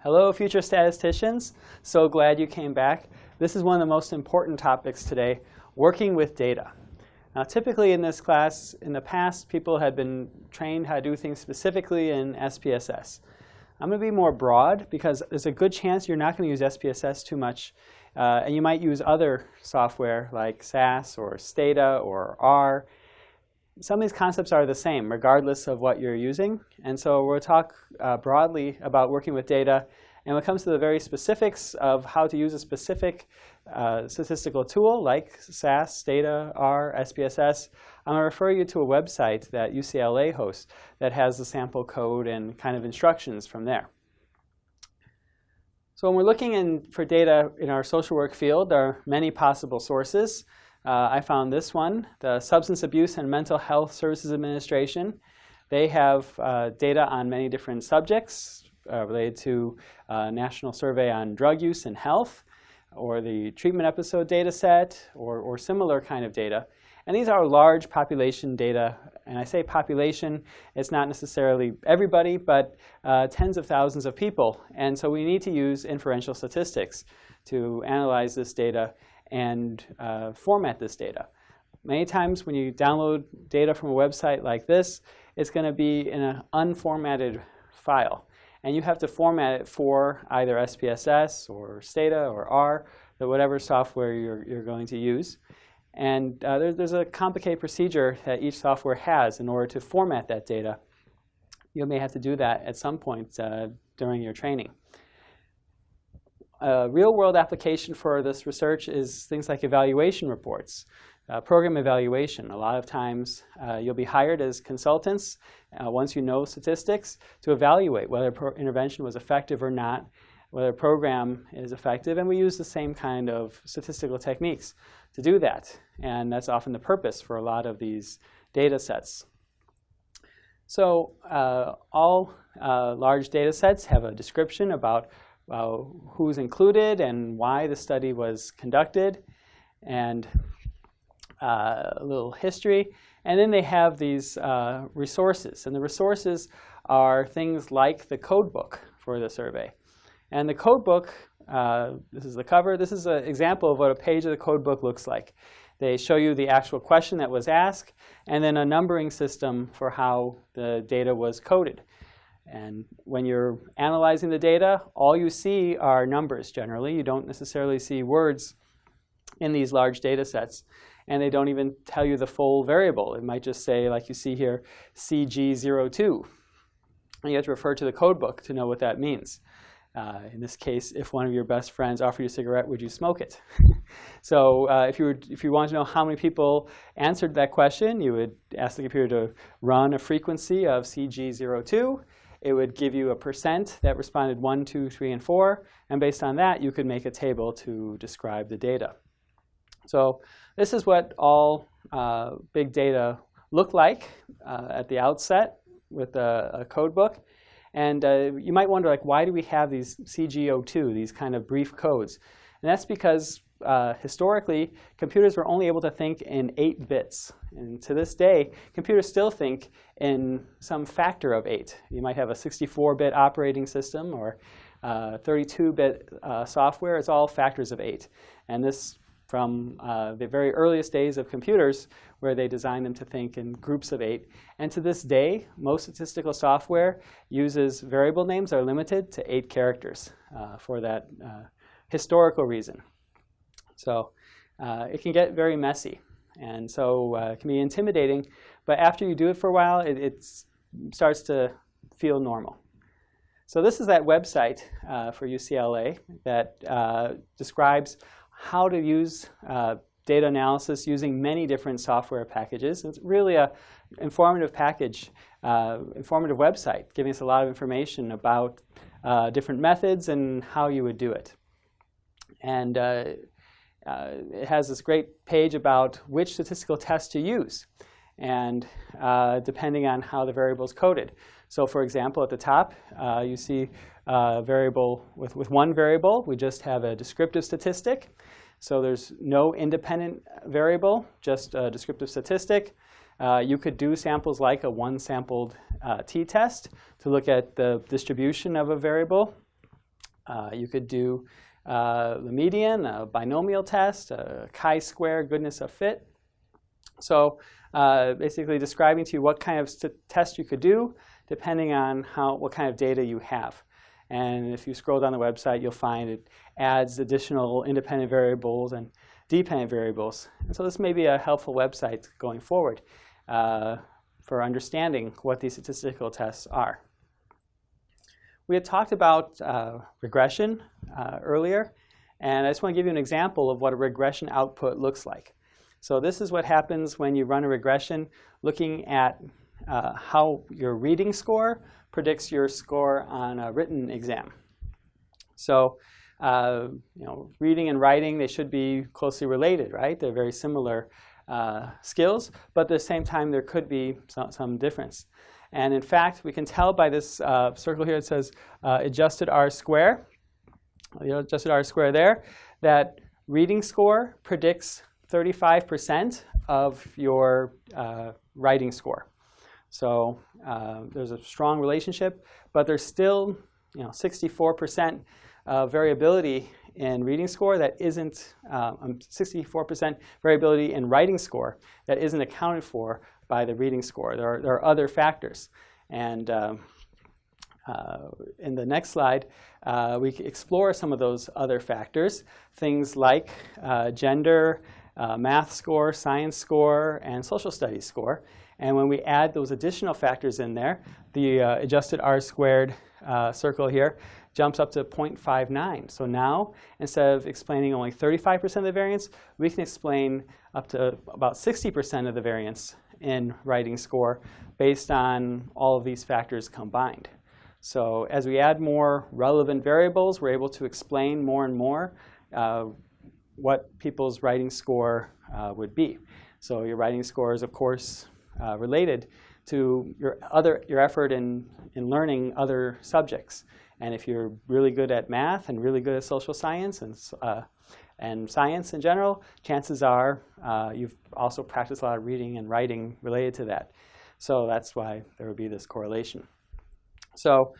Hello, future statisticians. So glad you came back. This is one of the most important topics today, working with data. Now, typically in this class, in the past, people had been trained how to do things specifically in SPSS. I'm going to be more broad because there's a good chance you're not going to use SPSS too much, and you might use other software like SAS or Stata or R. Some of these concepts are the same regardless of what you're using, and so we'll talk broadly about working with data. And when it comes to the very specifics of how to use a specific statistical tool like SAS, Stata, R, SPSS, I'm going to refer you to a website that UCLA hosts that has the sample code and kind of instructions from there. So when we're looking for data in our social work field, there are many possible sources. I found this one, the Substance Abuse and Mental Health Services Administration. They have data on many different subjects related to National Survey on Drug Use and Health, or the treatment episode data set, or similar kind of data. And these are large population data. And I say population, it's not necessarily everybody, but tens of thousands of people. And so we need to use inferential statistics to analyze this data and format this data. Many times when you download data from a website like this, it's going to be in an unformatted file. And you have to format it for either SPSS or Stata or R, or whatever software you're going to use. And there's a complicated procedure that each software has in order to format that data. You may have to do that at some point during your training. A real-world application for this research is things like evaluation reports, program evaluation. A lot of times you'll be hired as consultants once you know statistics to evaluate whether intervention was effective or not, whether a program is effective, and we use the same kind of statistical techniques to do that. And that's often the purpose for a lot of these data sets. So all large data sets have a description about who's included and why the study was conducted, and a little history. And then they have these resources. And the resources are things like the code book for the survey. And the code book, this is the cover. This is an example of what a page of the code book looks like. They show you the actual question that was asked, and then a numbering system for how the data was coded. And when you're analyzing the data, all you see are numbers generally. You don't necessarily see words in these large data sets. And they don't even tell you the full variable. It might just say, like you see here, CG02. And you have to refer to the code book to know what that means. In this case, if one of your best friends offered you a cigarette, would you smoke it? So if you want to know how many people answered that question, you would ask the computer to run a frequency of CG02. It would give you a percent that responded 1, 2, 3, and 4. And based on that, you could make a table to describe the data. So this is what all big data look like at the outset with a code book. And you might wonder, like, why do we have these CG02, these kind of brief codes? And that's because historically, computers were only able to think in 8 bits. And to this day, computers still think in some factor of 8. You might have a 64-bit operating system or 32-bit software. It's all factors of 8. And this from the very earliest days of computers, where they designed them to think in groups of 8. And to this day, most statistical software uses variable names that are limited to 8 characters for that historical reason. So it can get very messy. And so it can be intimidating. But after you do it for a while, it starts to feel normal. So this is that website for UCLA that describes how to use data analysis using many different software packages. It's really an informative package, informative website, giving us a lot of information about different methods and how you would do it. And it has this great page about which statistical test to use, and depending on how the variable is coded. So for example, at the top, you see a variable with one variable. We just have a descriptive statistic. So there's no independent variable, just a descriptive statistic. You could do samples like a one-sampled t-test to look at the distribution of a variable. You could do the median, a binomial test, a chi-square goodness of fit. So basically describing to you what kind of test you could do depending on what kind of data you have. And if you scroll down the website, you'll find it adds additional independent variables and dependent variables. And so this may be a helpful website going forward for understanding what these statistical tests are. We had talked about regression earlier, and I just want to give you an example of what a regression output looks like. So this is what happens when you run a regression, looking at how your reading score predicts your score on a written exam. So reading and writing, they should be closely related, right? They're very similar skills, but at the same time there could be some difference. And in fact, we can tell by this circle here, it says adjusted R-square, adjusted R-square there, that reading score predicts 35% of your writing score. So there's a strong relationship, but there's still 64% variability in reading score that isn't 64% variability in writing score that isn't accounted for by the reading score. There are other factors, and in the next slide we can explore some of those other factors, things like gender, math score, science score, and social studies score. And when we add those additional factors in there, the adjusted R-squared circle here jumps up to 0.59. So now, instead of explaining only 35% of the variance, we can explain up to about 60% of the variance in writing score based on all of these factors combined. So as we add more relevant variables, we're able to explain more and more what people's writing score would be. So your writing score is, of course, related to your effort in learning other subjects. And if you're really good at math and really good at social science and science in general, chances are you've also practiced a lot of reading and writing related to that. So that's why there would be this correlation. So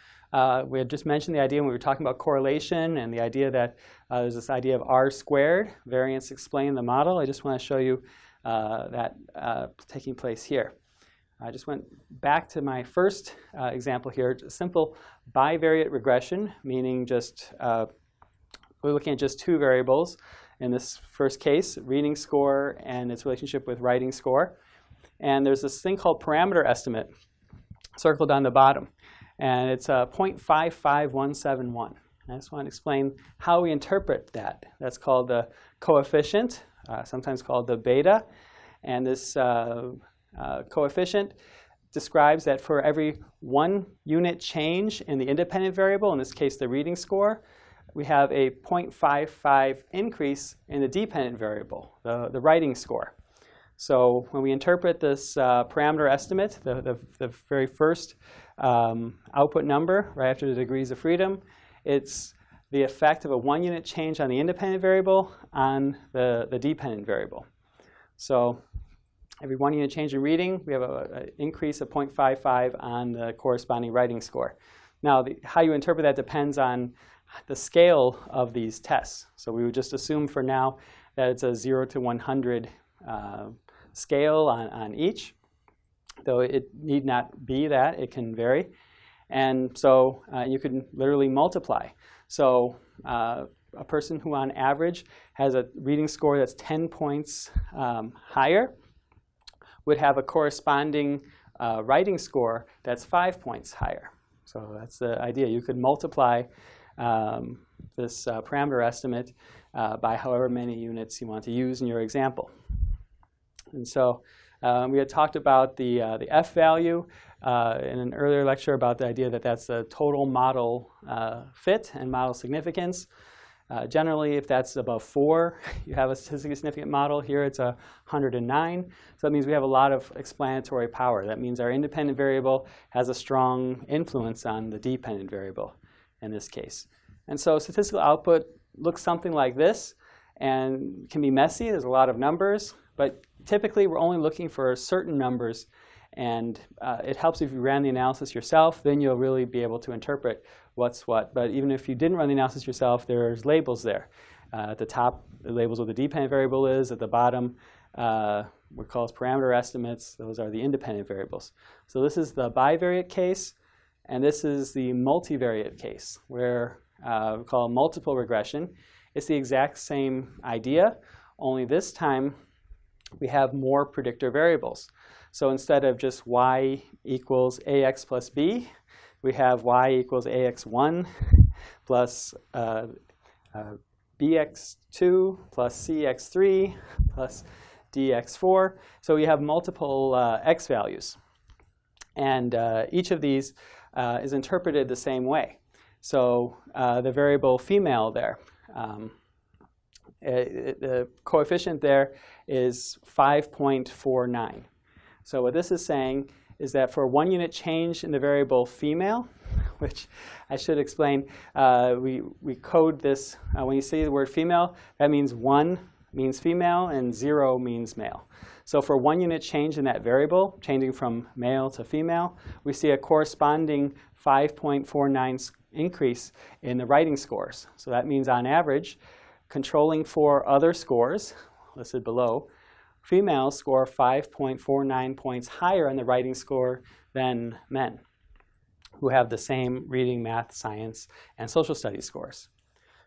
we had just mentioned the idea when we were talking about correlation and the idea that there's this idea of R-squared, variance explain the model. I just want to show you that taking place here. I just went back to my first example here, a simple bivariate regression, meaning just we're looking at just two variables. In this first case, reading score and its relationship with writing score. And there's this thing called parameter estimate circled on the bottom. And it's 0.55171. I just want to explain how we interpret that. That's called the coefficient, sometimes called the beta. And this coefficient describes that for every 1 unit change in the independent variable, in this case the reading score, we have a 0.55 increase in the dependent variable, the writing score. So when we interpret this parameter estimate, the very first output number right after the degrees of freedom, it's the effect of a 1 unit change on the independent variable on the dependent variable. So every 1 unit change in reading, we have an increase of 0.55 on the corresponding writing score. Now, how you interpret that depends on the scale of these tests. So we would just assume for now that it's a 0 to 100 scale on each, though it need not be that. It can vary. And so you can literally multiply. So a person who on average has a reading score that's 10 points higher would have a corresponding writing score that's 5 points higher. So that's the idea. You could multiply this parameter estimate by however many units you want to use in your example. And so we had talked about the F value in an earlier lecture about the idea that that's the total model fit and model significance. Generally, if that's above 4, you have a statistically significant model. Here it's 109. So that means we have a lot of explanatory power. That means our independent variable has a strong influence on the dependent variable in this case. And so statistical output looks something like this and can be messy. There's a lot of numbers. But typically, we're only looking for certain numbers. And it helps if you ran the analysis yourself. Then you'll really be able to interpret what's what. But even if you didn't run the analysis yourself, there's labels there. At the top, it labels what the dependent variable is. At the bottom, we call it parameter estimates. Those are the independent variables. So this is the bivariate case, and this is the multivariate case, where we call it multiple regression. It's the exact same idea, only this time we have more predictor variables. So instead of just y equals ax plus b, we have y equals ax1 plus bx2 plus cx3 plus dx4. So we have multiple x values. And each of these is interpreted the same way. So the variable female there, the coefficient there is 5.49. So what this is saying is that for 1 unit change in the variable female, which I should explain, we code this, when you see the word female, that means 1 means female and 0 means male. So for 1 unit change in that variable, changing from male to female, we see a corresponding 5.49 increase in the writing scores. So that means on average, controlling for other scores listed below, females score 5.49 points higher on the writing score than men, who have the same reading, math, science, and social studies scores.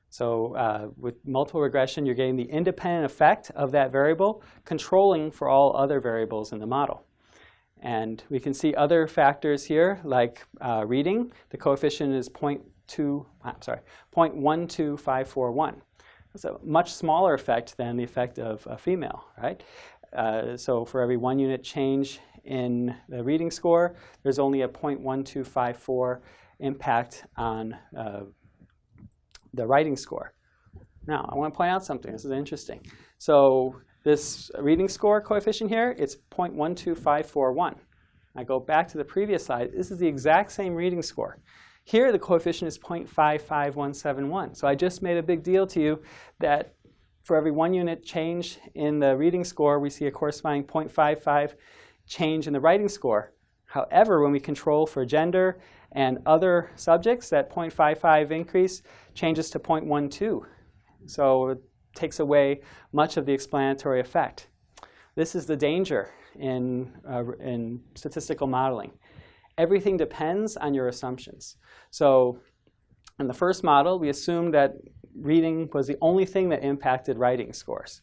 So with multiple regression, you're getting the independent effect of that variable, controlling for all other variables in the model. And we can see other factors here, like reading. The coefficient is 0.12541. It's a much smaller effect than the effect of a female, right? So for every 1 unit change in the reading score, there's only a 0.1254 impact on the writing score. Now, I want to point out something. This is interesting. So this reading score coefficient here, it's 0.12541. I go back to the previous slide. This is the exact same reading score. Here, the coefficient is 0.55171. So I just made a big deal to you that for every 1 unit change in the reading score, we see a corresponding 0.55 change in the writing score. However, when we control for gender and other subjects, that 0.55 increase changes to 0.12. So it takes away much of the explanatory effect. This is the danger in statistical modeling. Everything depends on your assumptions. So in the first model, we assumed that reading was the only thing that impacted writing scores.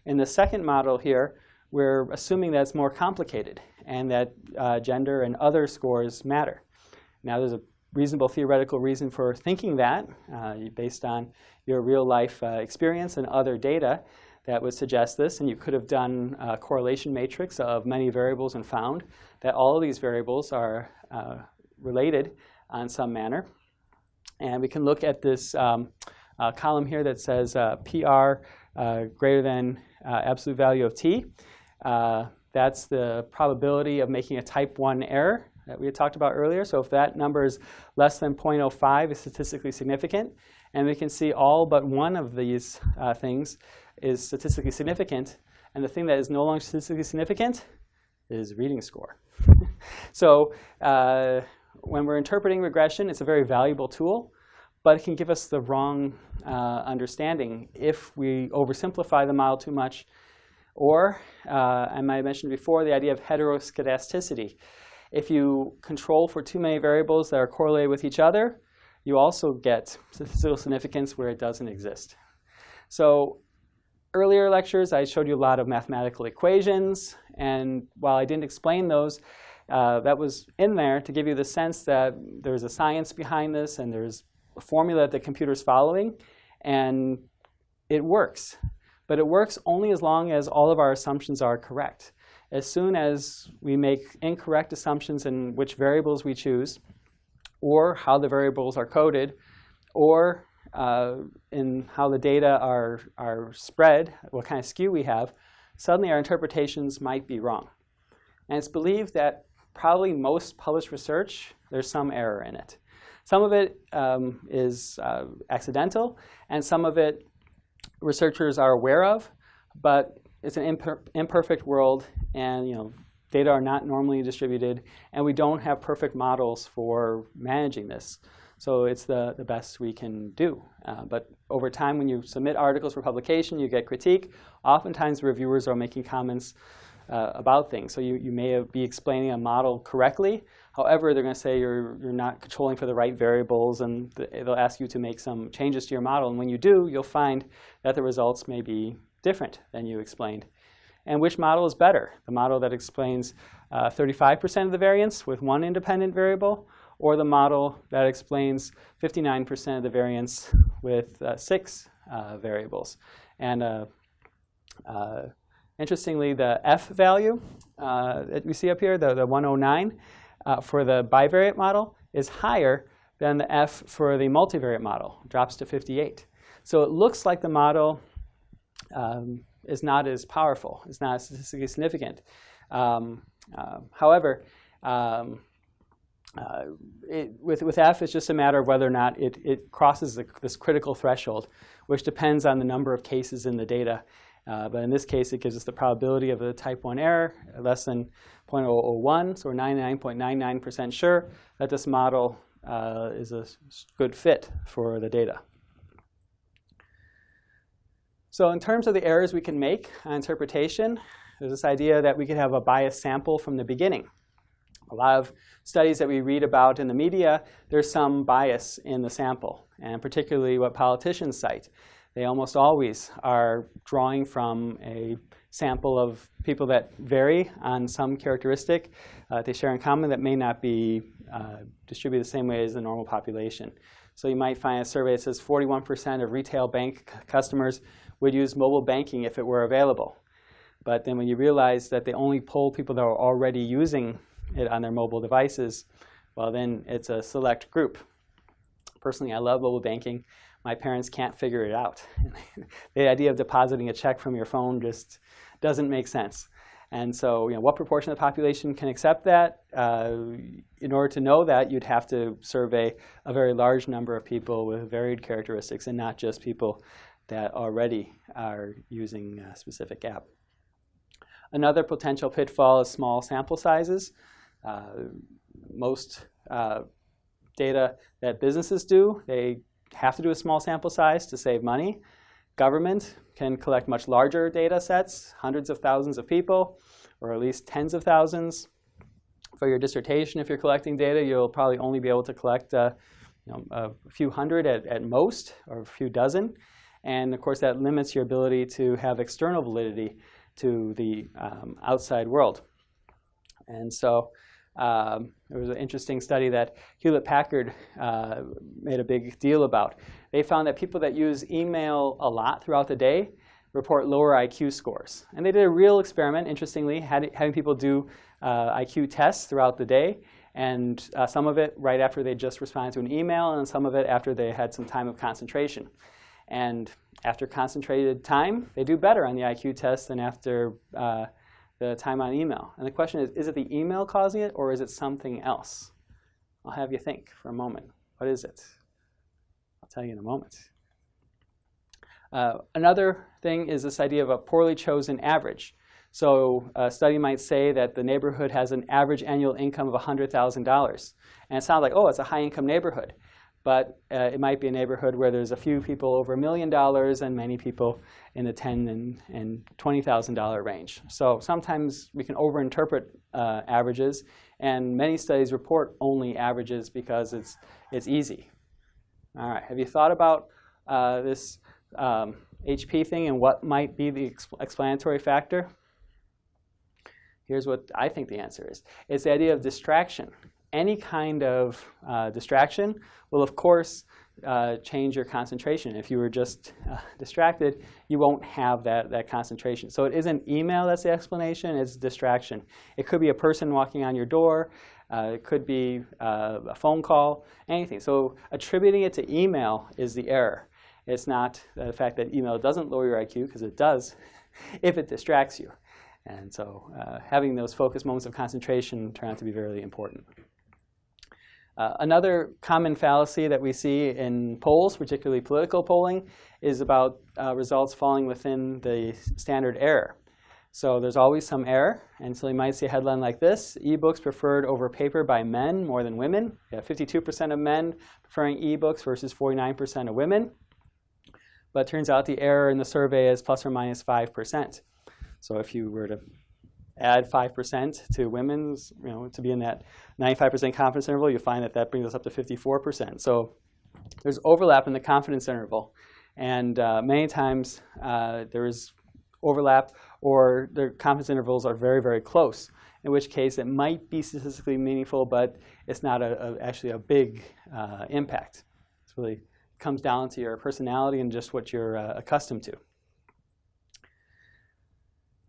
In the second model here, we're assuming that it's more complicated and that gender and other scores matter. Now, there's a reasonable theoretical reason for thinking that, based on your real-life experience and other data that would suggest this. And you could have done a correlation matrix of many variables and found that all of these variables are related in some manner. And we can look at this column here that says PR greater than absolute value of t. That's the probability of making a type 1 error that we had talked about earlier. So if that number is less than 0.05, it's statistically significant. And we can see all but one of these things is statistically significant. And the thing that is no longer statistically significant is reading score. So when we're interpreting regression, it's a very valuable tool, but it can give us the wrong understanding if we oversimplify the model too much. Or, I might have mentioned before, the idea of heteroscedasticity. If you control for too many variables that are correlated with each other, you also get statistical significance where it doesn't exist. So earlier lectures, I showed you a lot of mathematical equations. And while I didn't explain those, that was in there to give you the sense that there's a science behind this and there's a formula that the computer's following. And it works. But it works only as long as all of our assumptions are correct. As soon as we make incorrect assumptions in which variables we choose, or how the variables are coded, or in how the data are spread, what kind of skew we have, suddenly our interpretations might be wrong. And it's believed that probably most published research, there's some error in it. Some of it is accidental, and some of it researchers are aware of, but it's an imperfect world, and data are not normally distributed, and we don't have perfect models for managing this. So it's the best we can do. But over time, when you submit articles for publication, you get critique. Oftentimes, reviewers are making comments about things. So you may be explaining a model correctly. However, they're going to say you're not controlling for the right variables, and they'll ask you to make some changes to your model. And when you do, you'll find that the results may be different than you explained. And which model is better? The model that explains 35% of the variance with one independent variable, or the model that explains 59% of the variance with 6 variables? And interestingly, the F value that we see up here, the 109, for the bivariate model is higher than the F for the multivariate model. It drops to 58. So it looks like the model is not as powerful. It's not statistically significant. However, with F, it's just a matter of whether or not it crosses this critical threshold, which depends on the number of cases in the data. But in this case, it gives us the probability of a type 1 error less than 0.001. So we're 99.99% sure that this model is a good fit for the data. So in terms of the errors we can make on interpretation, there's this idea that we could have a biased sample from the beginning. A lot of studies that we read about in the media, there's some bias in the sample, and particularly what politicians cite. They almost always are drawing from a sample of people that vary on some characteristic they share in common that may not be distributed the same way as the normal population. So you might find a survey that says 41% of retail bank customers would use mobile banking if it were available. But then when you realize that they only poll people that are already using it on their mobile devices, well, then it's a select group. Personally, I love mobile banking. My parents can't figure it out. The idea of depositing a check from your phone just doesn't make sense. And so, what proportion of the population can accept that? In order to know that, you'd have to survey a very large number of people with varied characteristics, and not just people that already are using a specific app. Another potential pitfall is small sample sizes. Most data that businesses do, they have to do a small sample size to save money. Government can collect much larger data sets, hundreds of thousands of people, or at least tens of thousands. For your dissertation, if you're collecting data, you'll probably only be able to collect a few hundred at most, or a few dozen. And of course, that limits your ability to have external validity to the outside world. And so there was an interesting study that Hewlett-Packard made a big deal about. They found that people that use email a lot throughout the day report lower IQ scores. And they did a real experiment, interestingly, having people do IQ tests throughout the day, and some of it right after they just responded to an email, and some of it after they had some time of concentration. And after concentrated time, they do better on the IQ test than after the time on email. And the question is it the email causing it, or is it something else? I'll have you think for a moment. What is it? I'll tell you in a moment. Another thing is this idea of a poorly chosen average. So a study might say that the neighborhood has an average annual income of $100,000. And it sounds like, oh, it's a high-income neighborhood. But it might be a neighborhood where there's a few people over $1 million and many people in the $10,000 and $20,000 range. So sometimes we can overinterpret averages, and many studies report only averages because it's easy. All right, have you thought about this HP thing and what might be the explanatory factor? Here's what I think the answer is. It's the idea of distraction. Any kind of distraction will, of course, change your concentration. If you were just distracted, you won't have that concentration. So it isn't email that's the explanation, it's distraction. It could be a person walking on your door. It could be a phone call, anything. So attributing it to email is the error. It's not the fact that email doesn't lower your IQ, because it does, if it distracts you. And so having those focused moments of concentration turn out to be very important. Another common fallacy that we see in polls, particularly political polling, is about results falling within the standard error. So there's always some error, and so you might see a headline like this: ebooks preferred over paper by men more than women. You have 52% of men preferring ebooks versus 49% of women. But it turns out the error in the survey is plus or minus 5%. So if you were to add 5% to women's, to be in that 95% confidence interval, you find that brings us up to 54%. So there's overlap in the confidence interval. And many times there is overlap, or the confidence intervals are very, very close, in which case it might be statistically meaningful, but it's not actually a big impact. It really comes down to your personality and just what you're accustomed to.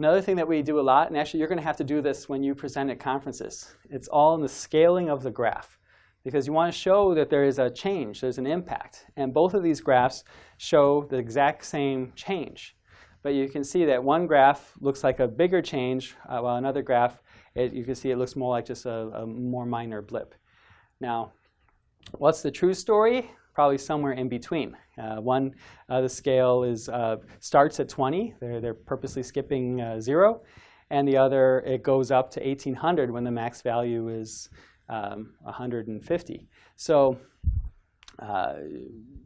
Another thing that we do a lot, and actually you're going to have to do this when you present at conferences, it's all in the scaling of the graph. Because you want to show that there is a change, there's an impact. And both of these graphs show the exact same change. But you can see that one graph looks like a bigger change, while another graph, you can see it looks more like just a more minor blip. Now, what's the true story? Probably somewhere in between. The scale starts at 20. They're purposely skipping 0. And the other, it goes up to 1800 when the max value is 150. So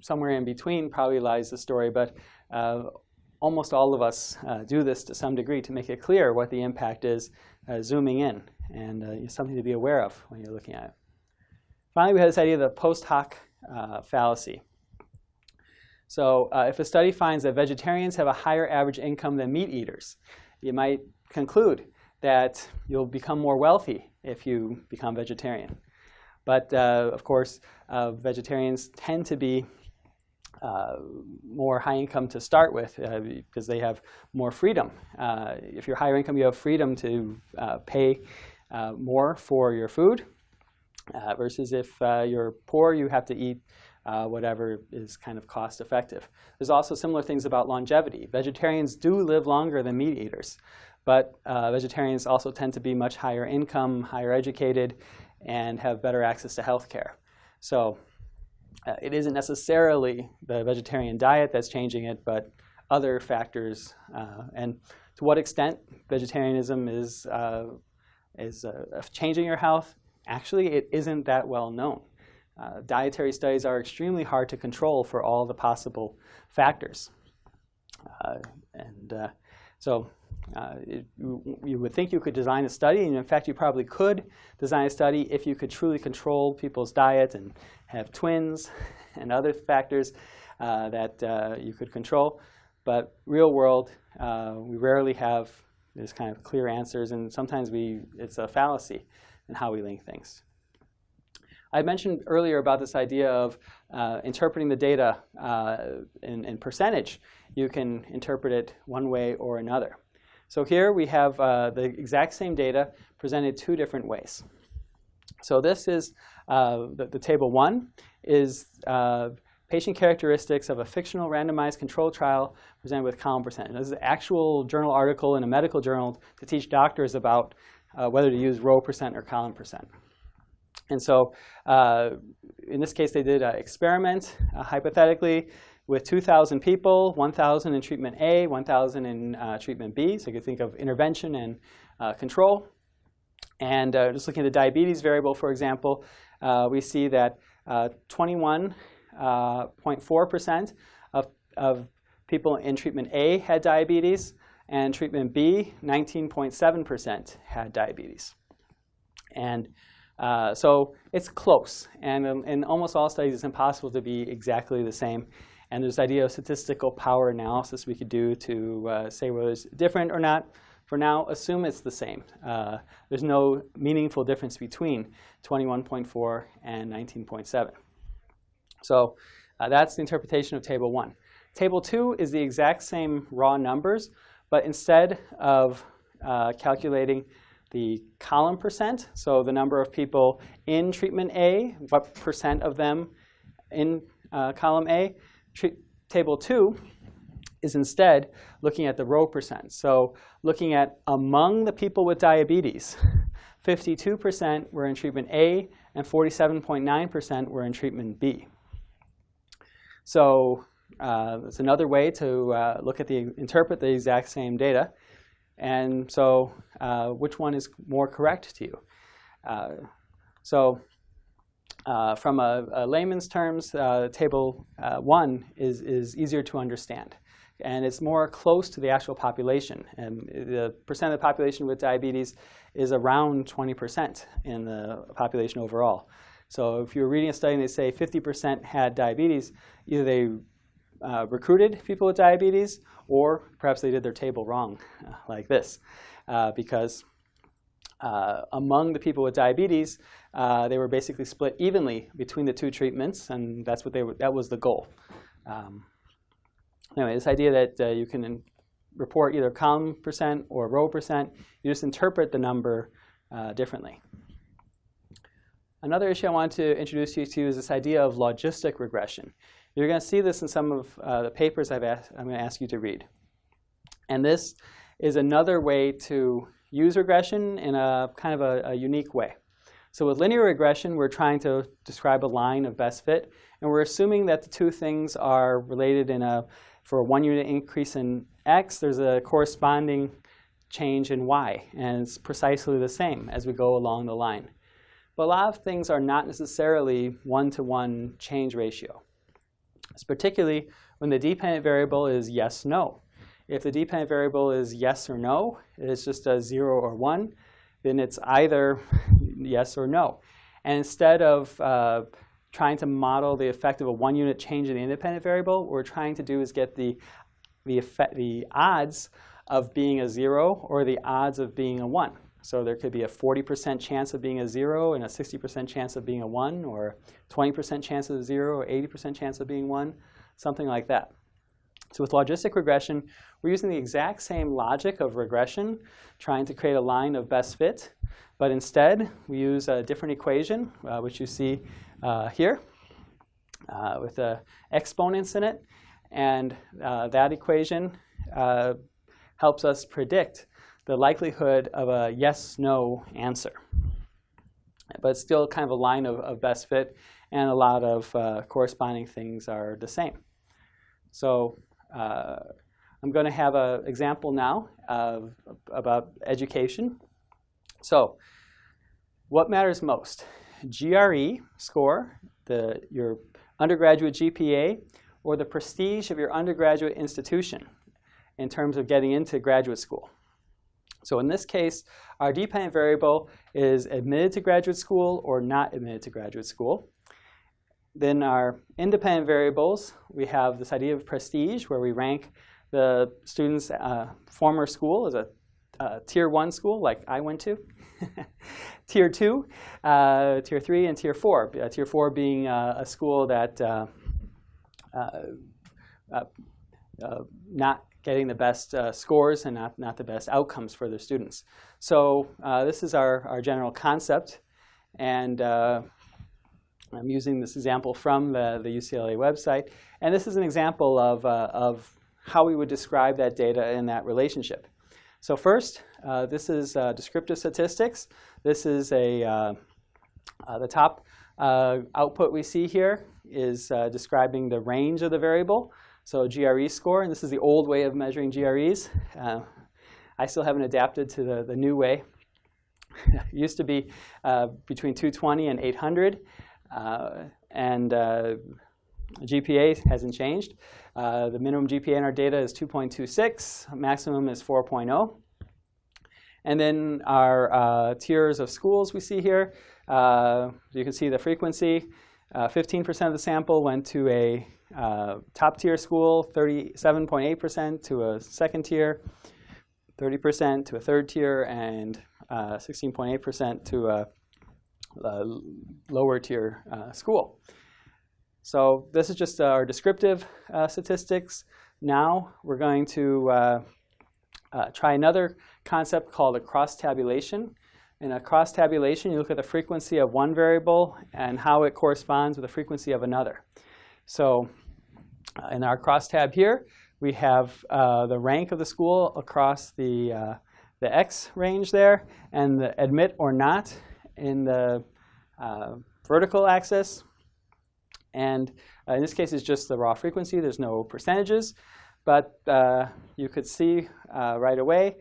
somewhere in between probably lies the story, but almost all of us do this to some degree to make it clear what the impact is zooming in, and something to be aware of when you're looking at it. Finally, we had this idea of the post hoc fallacy. So if a study finds that vegetarians have a higher average income than meat eaters, you might conclude that you'll become more wealthy if you become vegetarian. But of course, vegetarians tend to be more high income to start with because they have more freedom. If you're higher income, you have freedom to pay more for your food, versus if you're poor, you have to eat whatever is kind of cost effective. There's also similar things about longevity. Vegetarians do live longer than meat eaters, but vegetarians also tend to be much higher income, higher educated, and have better access to health care. So it isn't necessarily the vegetarian diet that's changing it, but other factors. And to what extent vegetarianism is changing your health, actually it isn't that well known. Dietary studies are extremely hard to control for all the possible factors. You would think you could design a study, and in fact you probably could design a study if you could truly control people's diet and have twins and other factors that you could control. But real world, we rarely have this kind of clear answers, and sometimes it's a fallacy in how we link things. I mentioned earlier about this idea of interpreting the data in percentage. You can interpret it one way or another. So here we have the exact same data presented two different ways. So this is the table 1 is patient characteristics of a fictional randomized control trial presented with column percentage. This is an actual journal article in a medical journal to teach doctors about whether to use row percent or column percent. And so in this case, they did an experiment, hypothetically, with 2,000 people, 1,000 in treatment A, 1,000 in treatment B. So you could think of intervention and control. And just looking at the diabetes variable, for example, we see that 21.4% of people in treatment A had diabetes, and treatment B, 19.7% had diabetes. And so it's close, and in almost all studies it's impossible to be exactly the same. And there's the idea of statistical power analysis we could do to say whether it's different or not. For now, assume it's the same. There's no meaningful difference between 21.4 and 19.7. So that's the interpretation of table 1. Table 2 is the exact same raw numbers, but instead of calculating the column percent, so the number of people in treatment A, what percent of them in column A, table 2 is instead looking at the row percent. So looking at among the people with diabetes, 52% were in treatment A and 47.9% were in treatment B. So that's another way to interpret the exact same data. And so which one is more correct to you? From a layman's terms, table 1 is easier to understand. And it's more close to the actual population. And the percent of the population with diabetes is around 20% in the population overall. So if you're reading a study and they say 50% had diabetes, either they recruited people with diabetes, or perhaps they did their table wrong, like this. Because among the people with diabetes, they were basically split evenly between the two treatments, and that's what that was the goal. Anyway, this idea that you can report either column percent or row percent, you just interpret the number differently. Another issue I want to introduce you to is this idea of logistic regression. You're going to see this in some of the papers I'm going to ask you to read. And this is another way to use regression in a kind of a unique way. So with linear regression, we're trying to describe a line of best fit, and we're assuming that the two things are related for a 1 unit increase in x, there's a corresponding change in y, and it's precisely the same as we go along the line. But a lot of things are not necessarily one-to-one change ratio. It's particularly when the dependent variable is yes, no. If the dependent variable is yes or no, it's just a 0 or 1, then it's either yes or no. And instead of trying to model the effect of a 1 unit change in the independent variable, what we're trying to do is get the odds of being a 0 or the odds of being a 1. So there could be a 40% chance of being a 0 and a 60% chance of being a 1, or 20% chance of 0 or 80% chance of being 1, something like that. So with logistic regression, we're using the exact same logic of regression, trying to create a line of best fit. But instead, we use a different equation, which you see here, with exponents in it. And that equation helps us predict the likelihood of a yes-no answer. But it's still kind of a line of best fit, and a lot of corresponding things are the same. So I'm going to have an example now about education. So what matters most? GRE score, your undergraduate GPA, or the prestige of your undergraduate institution in terms of getting into graduate school? So in this case, our dependent variable is admitted to graduate school or not admitted to graduate school. Then our independent variables, we have this idea of prestige, where we rank the student's former school as a Tier 1 school, like I went to, Tier 2, Tier 3, and Tier 4. Tier 4 being a school that not getting the best scores and not the best outcomes for their students. So this is our general concept, and I'm using this example from the UCLA website. And this is an example of how we would describe that data in that relationship. So first, this is descriptive statistics. This is the top output we see here is describing the range of the variable. So GRE score, and this is the old way of measuring GREs. I still haven't adapted to the new way. It used to be between 220 and 800. And GPA hasn't changed. The minimum GPA in our data is 2.26. Maximum is 4.0. And then our tiers of schools we see here. You can see the frequency. 15% of the sample went to a top tier school, 37.8% to a second tier, 30% to a third tier, and 16.8% to a lower tier school. So this is just our descriptive statistics. Now we're going to try another concept called a cross-tabulation. In a cross-tabulation, you look at the frequency of one variable and how it corresponds with the frequency of another. So in our cross-tab here, we have the rank of the school across the X range there, and the admit or not in the vertical axis. And in this case, it's just the raw frequency. There's no percentages. But you could see right away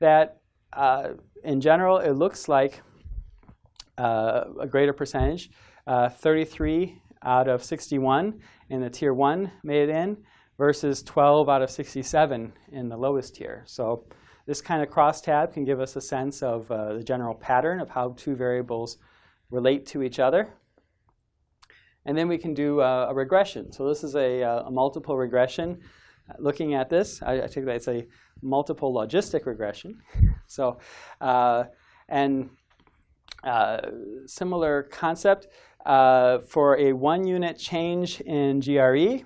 that in general it looks like a greater percentage, 33 out of 61 in the tier 1 made it in versus 12 out of 67 in the lowest tier. So this kind of crosstab can give us a sense of the general pattern of how two variables relate to each other. And then we can do a regression. So this is a multiple regression. Looking at this, I think that it's a multiple logistic regression. So, similar concept. For a 1 unit change in GRE,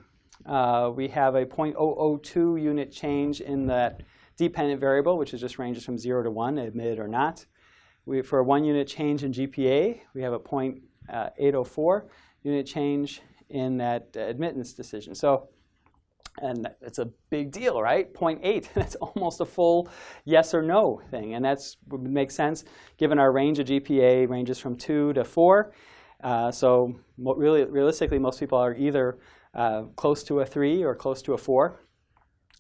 we have a 0.002 unit change in that dependent variable, which just ranges from 0 to 1, admitted or not. For a 1 unit change in GPA, we have a 0.804 unit change in that admittance decision. So, and it's a big deal, right? 0.8, that's almost a full yes or no thing. And that would make sense given our range of GPA ranges from 2 to 4. So really, realistically, most people are either close to a 3 or close to a 4.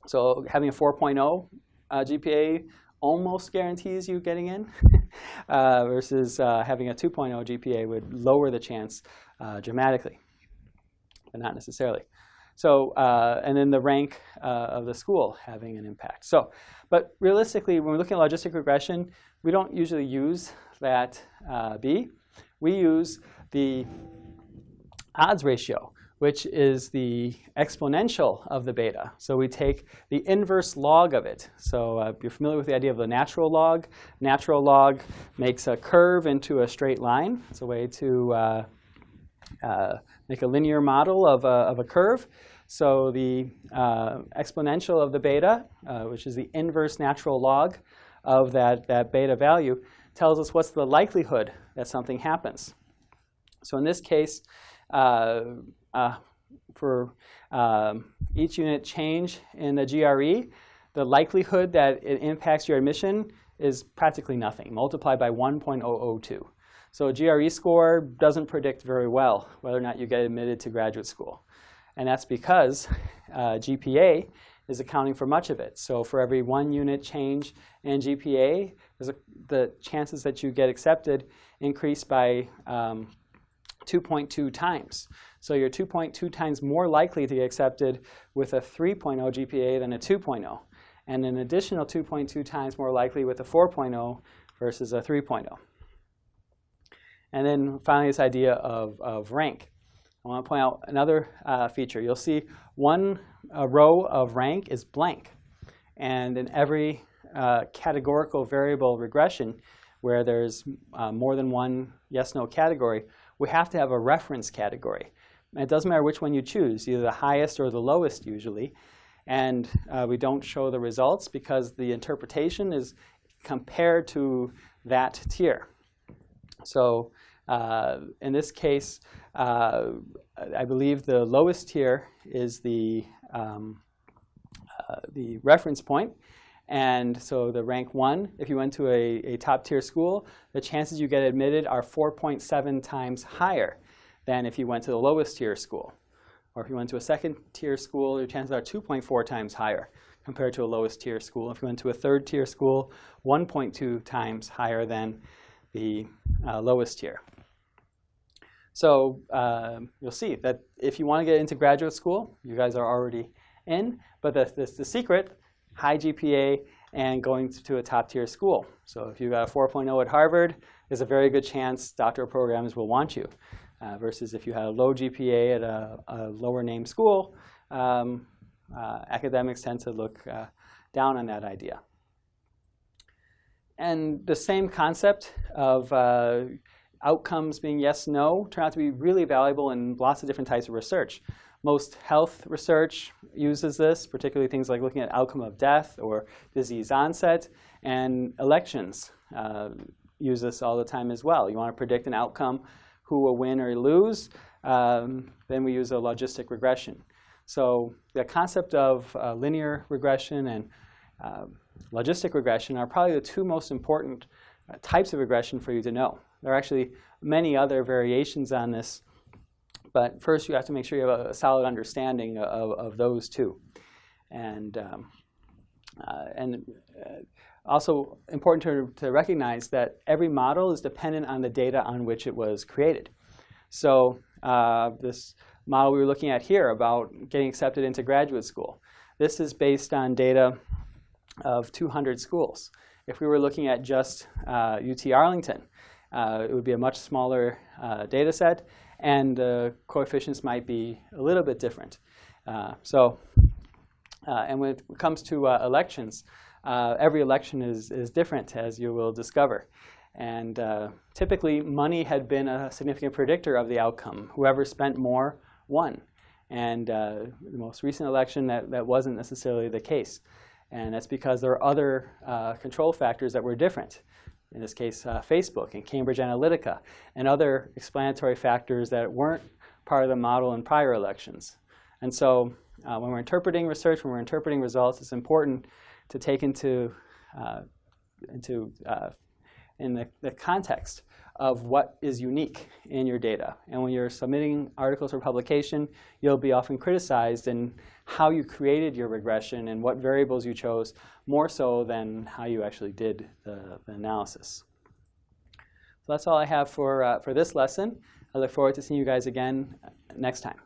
So having a 4.0 GPA almost guarantees you getting in versus having a 2.0 GPA would lower the chance dramatically, but not necessarily. So, and then the rank of the school having an impact. So, but realistically, when we're looking at logistic regression, we don't usually use that B. We use the odds ratio, which is the exponential of the beta. So we take the inverse log of it. So if you're familiar with the idea of the natural log. Natural log makes a curve into a straight line. It's a way to make a linear model of a curve. So the exponential of the beta, which is the inverse natural log of that beta value, tells us what's the likelihood that something happens. So in this case, for each unit change in the GRE, the likelihood that it impacts your admission is practically nothing, multiplied by 1.002. So a GRE score doesn't predict very well whether or not you get admitted to graduate school. And that's because GPA is accounting for much of it. So for every 1 unit change in GPA, the chances that you get accepted increase by 2.2 times. So you're 2.2 times more likely to get accepted with a 3.0 GPA than a 2.0. And an additional 2.2 times more likely with a 4.0 versus a 3.0. And then finally, this idea of rank. I want to point out another feature. You'll see one row of rank is blank. And in every categorical variable regression where there's more than one yes-no category, we have to have a reference category. And it doesn't matter which one you choose, either the highest or the lowest usually. And we don't show the results because the interpretation is compared to that tier. So in this case, I believe the lowest tier is the reference point. And so the rank 1, if you went to a top tier school, the chances you get admitted are 4.7 times higher than if you went to the lowest tier school. Or if you went to a second tier school, your chances are 2.4 times higher compared to a lowest tier school. If you went to a third tier school, 1.2 times higher than the lowest tier. So you'll see that if you want to get into graduate school, you guys are already in. But the secret, high GPA and going to a top tier school. So if you got a 4.0 at Harvard, there's a very good chance doctoral programs will want you. Versus if you had a low GPA at a lower name school, academics tend to look down on that idea. And the same concept of outcomes being yes, no, turn out to be really valuable in lots of different types of research. Most health research uses this, particularly things like looking at outcome of death or disease onset, and elections use this all the time as well. You want to predict an outcome, who will win or lose, then we use a logistic regression. So the concept of linear regression and logistic regression are probably the two most important types of regression for you to know. There are actually many other variations on this, but first you have to make sure you have a solid understanding of those two. And also important to recognize that every model is dependent on the data on which it was created. So this model we were looking at here about getting accepted into graduate school, this is based on data of 200 schools. If we were looking at just UT Arlington, it would be a much smaller data set, and the coefficients might be a little bit different. And when it comes to elections, every election is different, as you will discover. And typically, money had been a significant predictor of the outcome. Whoever spent more won. And the most recent election, that wasn't necessarily the case. And that's because there are other control factors that were different. In this case, Facebook and Cambridge Analytica, and other explanatory factors that weren't part of the model in prior elections. And so when we're interpreting research, when we're interpreting results, it's important to take into in the context of what is unique in your data. And when you're submitting articles for publication, you'll be often criticized in how you created your regression and what variables you chose, more so than how you actually did the analysis. So that's all I have for this lesson. I look forward to seeing you guys again next time.